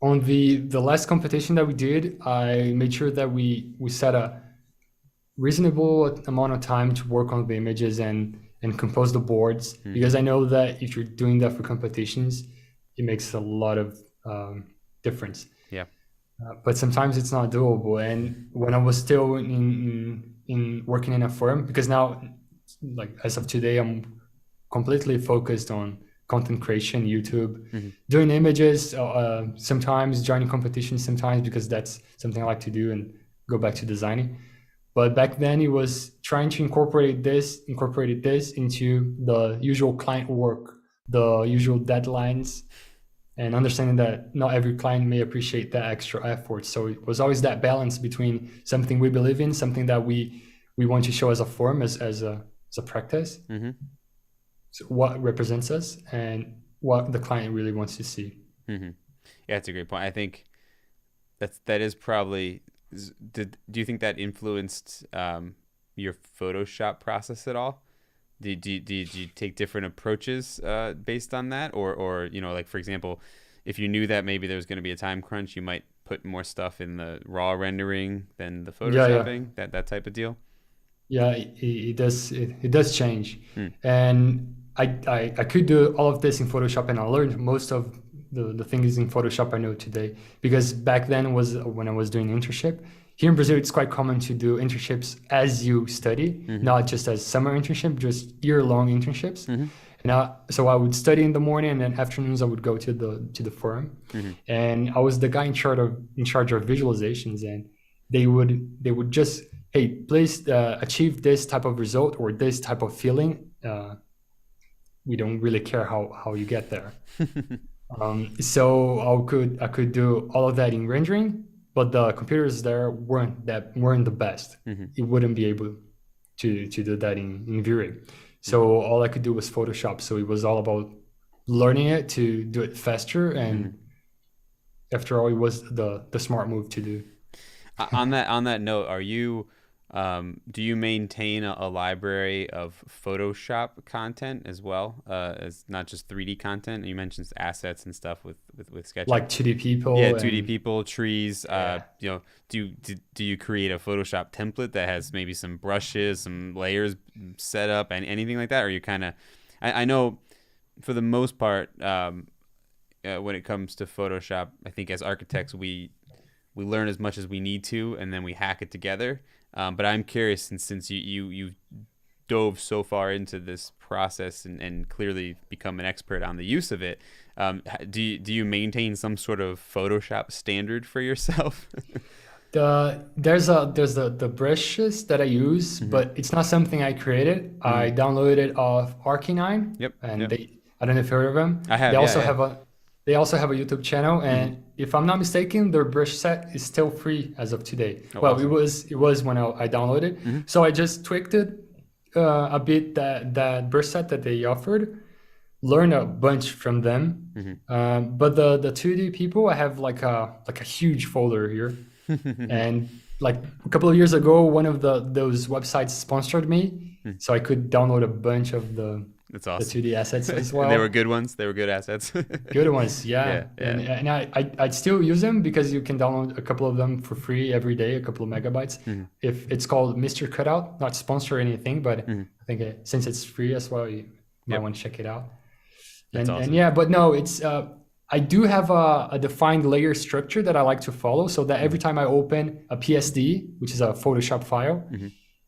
On the last competition that we did, I made sure that we set a reasonable amount of time to work on the images and compose the boards, because I know that if you're doing that for competitions, it makes a lot of difference. Yeah. But sometimes it's not doable. And when I was still in working in a firm, because now, like as of today, I'm completely focused on content creation, YouTube, doing images, sometimes joining competitions, sometimes because that's something I like to do, and go back to designing. But back then it was trying to incorporate this into the usual client work, the usual deadlines, and understanding that not every client may appreciate that extra effort. So it was always that balance between something we believe in, something that we want to show as a form, as a practice, so what represents us, and what the client really wants to see. Yeah, that's a great point. I think that is probably. Do you think that influenced your Photoshop process at all? Did you take different approaches based on that, or like for example, if you knew that maybe there was going to be a time crunch, you might put more stuff in the raw rendering than the photoshopping, that type of deal? Yeah, it does change, and I could do all of this in Photoshop, and I learned most of the things in Photoshop I know today, because back then was when I was doing internship. here in Brazil, it's quite common to do internships as you study, not just as summer internship, just year-long internships. And so I would study in the morning, and then afternoons I would go to the firm. And I was the guy in charge of visualizations, and they would just, hey, please achieve this type of result or this type of feeling. We don't really care how you get there. So I could do all of that in rendering, but the computers there weren't the best. You wouldn't be able to do that in Vray. So all I could do was Photoshop. So it was all about learning it to do it faster, and after all, it was the smart move to do. On that note, are you do you maintain a library of Photoshop content as well, as not just 3D content? You mentioned assets and stuff with SketchUp, like 2D people. Yeah, 2D people, trees. You know, do you create a Photoshop template that has maybe some brushes, some layers set up, and anything like that? Or you kind of, I know, for the most part, when it comes to Photoshop, I think as architects we learn as much as we need to, and then we hack it together. But I'm curious, since you dove so far into this process and clearly become an expert on the use of it, do you maintain some sort of Photoshop standard for yourself? There's the brushes that I use, but it's not something I created. I downloaded it off Arcanine. Yep. And I don't know if you heard of them. I have. They also have a YouTube channel, and if I'm not mistaken, their brush set is still free as of today. Oh, well, awesome. it was when I downloaded. So I just tweaked it a bit, that brush set that they offered, learned a bunch from them. But the 2D people, I have like a huge folder here. And like a couple of years ago, one of those websites sponsored me, so I could download a bunch of That's awesome. the 2D assets as well. They were good ones. They were good assets. Good ones, yeah. And I'd still use them because you can download a couple of them for free every day, a couple of megabytes. If it's called Mr. Cutout, not sponsor or anything, but I think since it's free as well, you might want to check it out. That's awesome. And yeah, but no, it's I do have a defined layer structure that I like to follow, so that every time I open a PSD, which is a Photoshop file,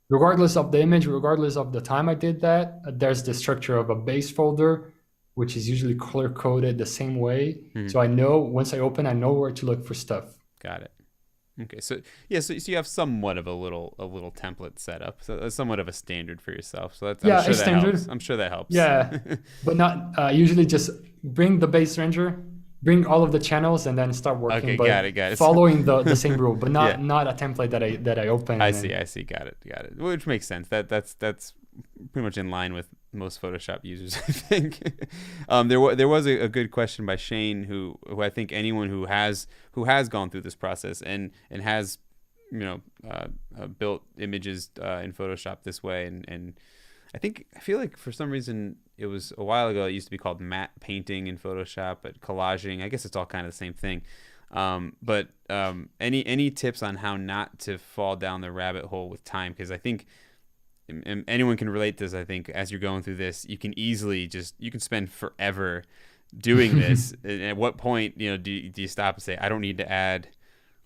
regardless of the image, regardless of the time I did that, there's the structure of a base folder, which is usually color coded the same way. So I know once I open, I know where to look for stuff. Got it. Okay, so yeah, so you have somewhat of a little template set up, so that's somewhat of a standard for yourself. So that's I'm sure that standard. helps. I'm sure that helps. Yeah, but not usually just bring the base render, bring all of the channels, and then start working. Okay, but got it. Following the same rule, but not a template that I open. I see. Got it. Which makes sense. That's pretty much in line with most Photoshop users, I think. There was a good question by Shane, who I think anyone who has gone through this process and has built images in Photoshop this way, and I feel like for some reason it was a while ago, it used to be called matte painting in Photoshop, but collaging, I guess it's all kind of the same thing. But any tips on how not to fall down the rabbit hole with time? Because I think anyone can relate to this. I think as you're going through this, you can easily you can spend forever doing this. And at what point do you stop and say, I don't need to add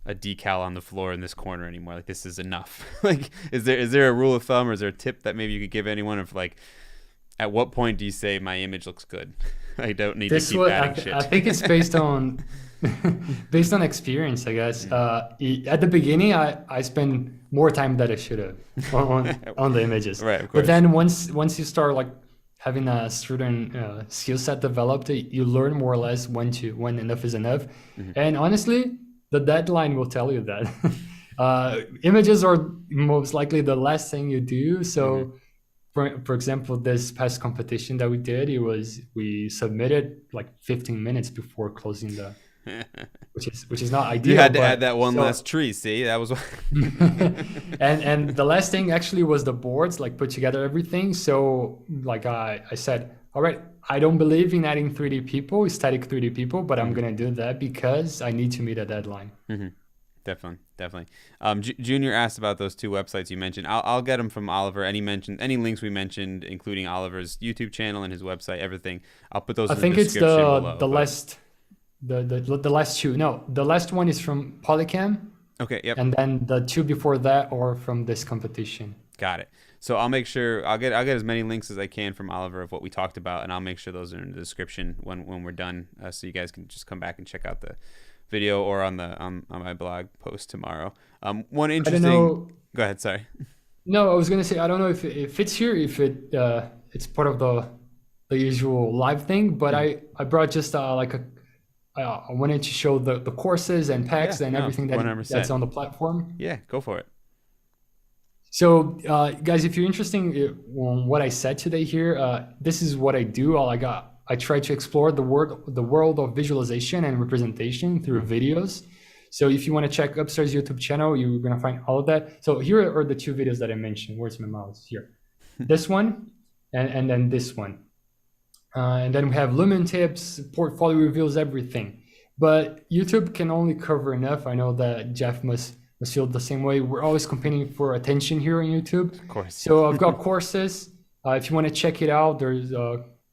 a decal on the floor in this corner anymore? Like, this is enough. Like, is there a rule of thumb, or is there a tip that maybe you could give anyone of, like, at what point do you say my image looks good? I don't need to keep adding shit. I think it's based on experience, I guess. At the beginning, I spend more time than I should have on the images. Right, of course. But then once you start having a certain skill set developed, you learn more or less when enough is enough. And honestly, the deadline will tell you that. Images are most likely the last thing you do. So, for example, this past competition that we did, we submitted like 15 minutes before closing the. which is not ideal. You had to add that one last tree. See, that was. and the last thing actually was the boards, like put together everything. So like I said, all right, I don't believe in adding 3D people, static 3D people, but I'm gonna do that because I need to meet a deadline. Definitely. Junior asked about those two websites you mentioned. I'll get them from Oliver. Any links we mentioned, including Oliver's YouTube channel and his website, everything. I'll put those in the description below. The last two. No, the last one is from Polycam. Okay. Yep. and then the two before that are from this competition. Got it. So I'll make sure I'll get as many links as I can from Oliver of what we talked about, and I'll make sure those are in the description when we're done, so you guys can just come back and check out the video or on my blog post tomorrow. One I don't interesting. know. Go ahead. Sorry. No, I was gonna say I don't know if it fits here, if it's part of the usual live thing, but I brought just like a I wanted to show the courses and packs Yeah, and no, everything 100%. that's on the platform. Yeah, go for it. So, guys, if you're interested in what I said today here, this is what I do. I try to explore the world of visualization and representation through videos. So if you want to check Upstar's YouTube channel, you're going to find all of that. So here are the two videos that I mentioned. Where's my mouse? Here. This one and then this one. And then we have Lumen tips, portfolio reveals, everything. But YouTube can only cover enough. I know that Jeff must feel the same way. We're always competing for attention here on YouTube. Of course. So I've got courses. If you want to check it out, there's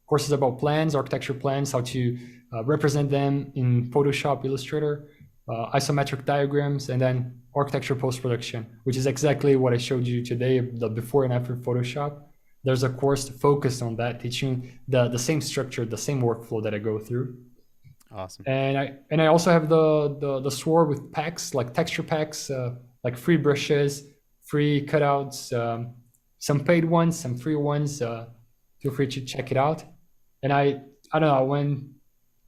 courses about plans, architecture plans, how to represent them in Photoshop, Illustrator, isometric diagrams, and then architecture post-production, which is exactly what I showed you today, the before and after Photoshop. There's a course focused on that, teaching the same structure, the same workflow that I go through. Awesome. And I also have the store with packs, like texture packs, like free brushes, free cutouts, some paid ones, some free ones. Feel free to check it out. And I don't know, I went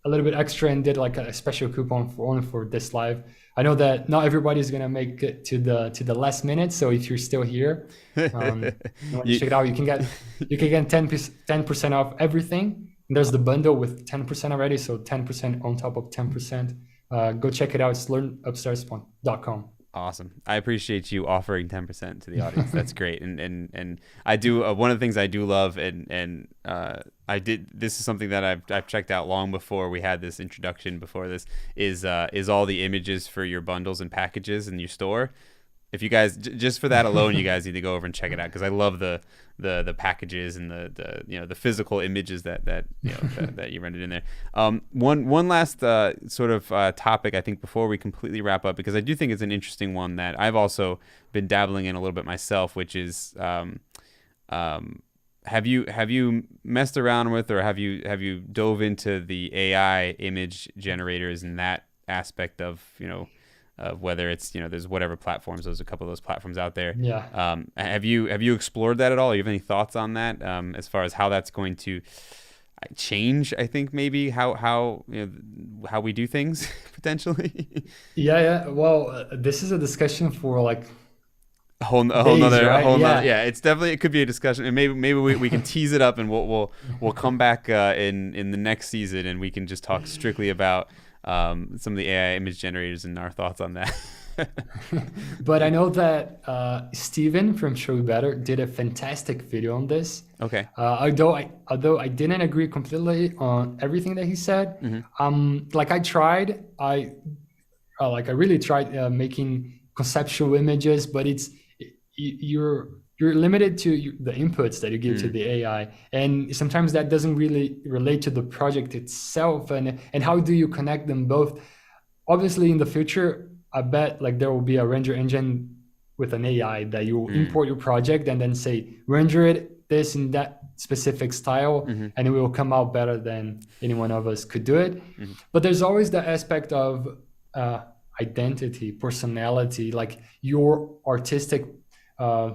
a little bit extra and did like a special coupon only for this live. I know that not everybody's gonna make it to the last minute, so if you're still here, you want to check it out. You can get 10% off everything. And there's the bundle with 10% already, so 10% on top of 10%. Go check it out. It's learnupstairs.com. Awesome. I appreciate you offering 10% to the audience. That's great. And I do one of the things I do love, and I did. This is something that I've checked out long before we had this introduction. Before this is all the images for your bundles and packages in your store. If you guys just for that alone, you guys need to go over and check it out, because I love the packages and the physical images that you rendered in there. One last sort of topic, I think, before we completely wrap up, because I do think it's an interesting one that I've also been dabbling in a little bit myself, which is have you messed around with, or have you dove into the AI image generators and that aspect of whether it's there's whatever platforms, there's a couple of those platforms out there. Yeah. Have you explored that at all? Do you have any thoughts on that, as far as how that's going to change? I think maybe how we do things potentially. Yeah. Well, this is a discussion for like a whole nother, right? Yeah, it's definitely, it could be a discussion, and maybe we can tease it up, and we'll come back in the next season, and we can just talk strictly about some of the AI image generators and our thoughts on that. But I know that Steven from Show You Better did a fantastic video on this. Okay. Although I didn't agree completely on everything that he said. Mm-hmm. I really tried making conceptual images, but you're limited to the inputs that you give to the AI, and sometimes that doesn't really relate to the project itself. And how do you connect them both? Obviously, in the future, I bet like there will be a render engine with an AI that you will import your project and then say render it this in that specific style, and it will come out better than any one of us could do it. But there's always the aspect of identity, personality, like your artistic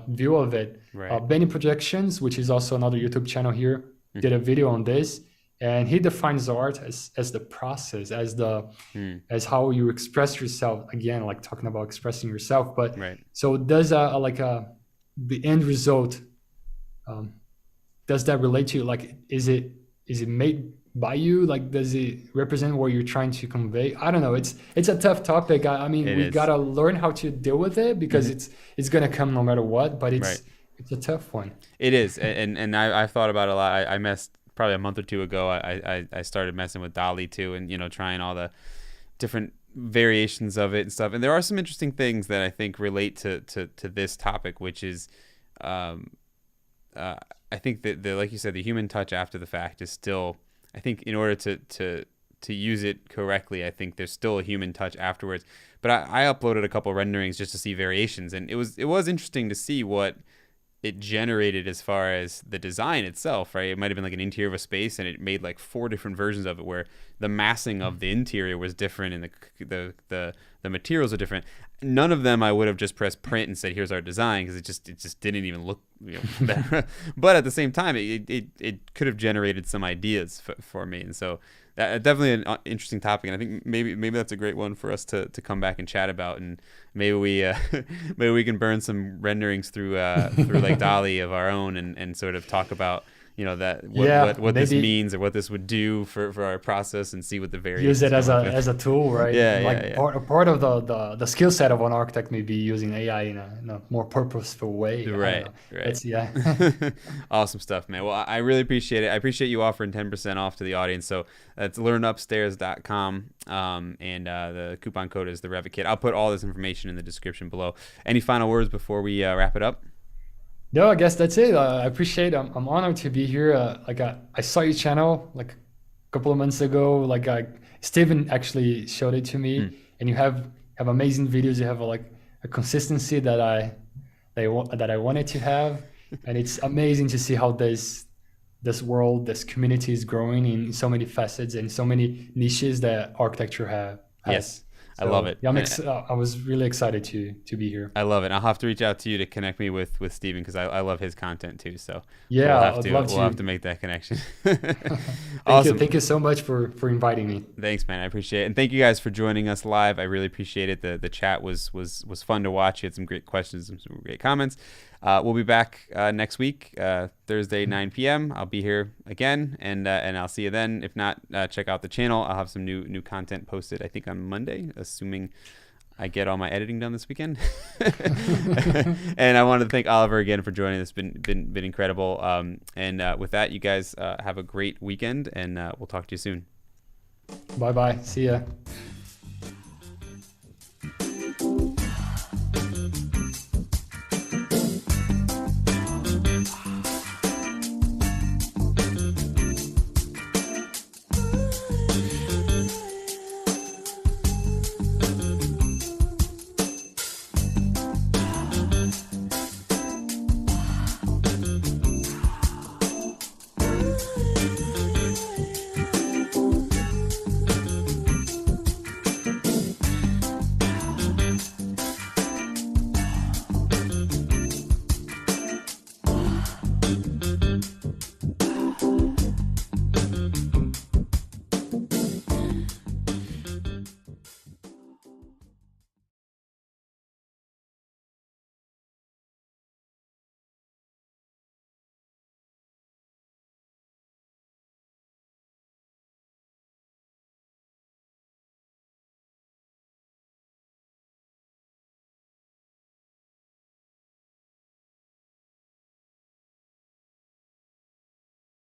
view of it. Right. Benny Projections, which is also another YouTube channel here, did a video on this, and he defines art as the process, as how you express yourself. Again, like talking about expressing yourself, but so does the end result, does that relate to you? Like, is it made by you? Like, does it represent what you're trying to convey? I don't know. It's a tough topic. I mean, we gotta learn how to deal with it, because it's gonna come no matter what. But it's a tough one. It is, and I've thought about it a lot. I messed probably a month or two ago. I started messing with DALL-E too, and trying all the different variations of it and stuff. And there are some interesting things that I think relate to this topic, which is, I think that like you said, the human touch after the fact is still, I think, in order to to use it correctly, I think there's still a human touch afterwards. But I uploaded a couple renderings just to see variations, and it was interesting to see what it generated as far as the design itself, right? It might have been like an interior of a space, and it made like 4 different versions of it, where the massing of the interior was different and the materials are different. None of them I would have just pressed print and said, "Here's our design," because it just didn't even look, better. But at the same time, it could have generated some ideas for me, and so that definitely an interesting topic. And I think maybe that's a great one for us to come back and chat about, and maybe we maybe we can burn some renderings through like DALL-E of our own, and sort of talk about what this means or what this would do for our process, and see what the variations use it as a tool, right? Part of the skill set of an architect may be using AI in a more purposeful way. Right. Awesome stuff, man. Well, I really appreciate it. I appreciate you offering 10% off to the audience. So that's learnupstairs.com, and the coupon code is the Revit Kid. I'll put all this information in the description below. Any final words before we wrap it up? No, I guess that's it. I appreciate it. I'm honored to be here. I saw your channel like a couple of months ago. Steven actually showed it to me, and you have amazing videos. You have a consistency that I wanted to have, and it's amazing to see how this world, this community is growing in so many facets and so many niches that architecture has. Yes. So, I love it. Yeah, I was really excited to be here. I love it. I'll have to reach out to you to connect me with Steven, because I love his content too. So yeah, we'll have to make that connection. Awesome. Thank you so much for inviting me. Thanks, man. I appreciate it. And thank you guys for joining us live. I really appreciate it. The chat was fun to watch. You had some great questions and some great comments. We'll be back next week, Thursday, 9 p.m. I'll be here again, and I'll see you then. If not, check out the channel. I'll have some new content posted, I think, on Monday, assuming I get all my editing done this weekend. And I wanted to thank Oliver again for joining us. It's been incredible. And with that, you guys have a great weekend, and we'll talk to you soon. Bye-bye. See ya.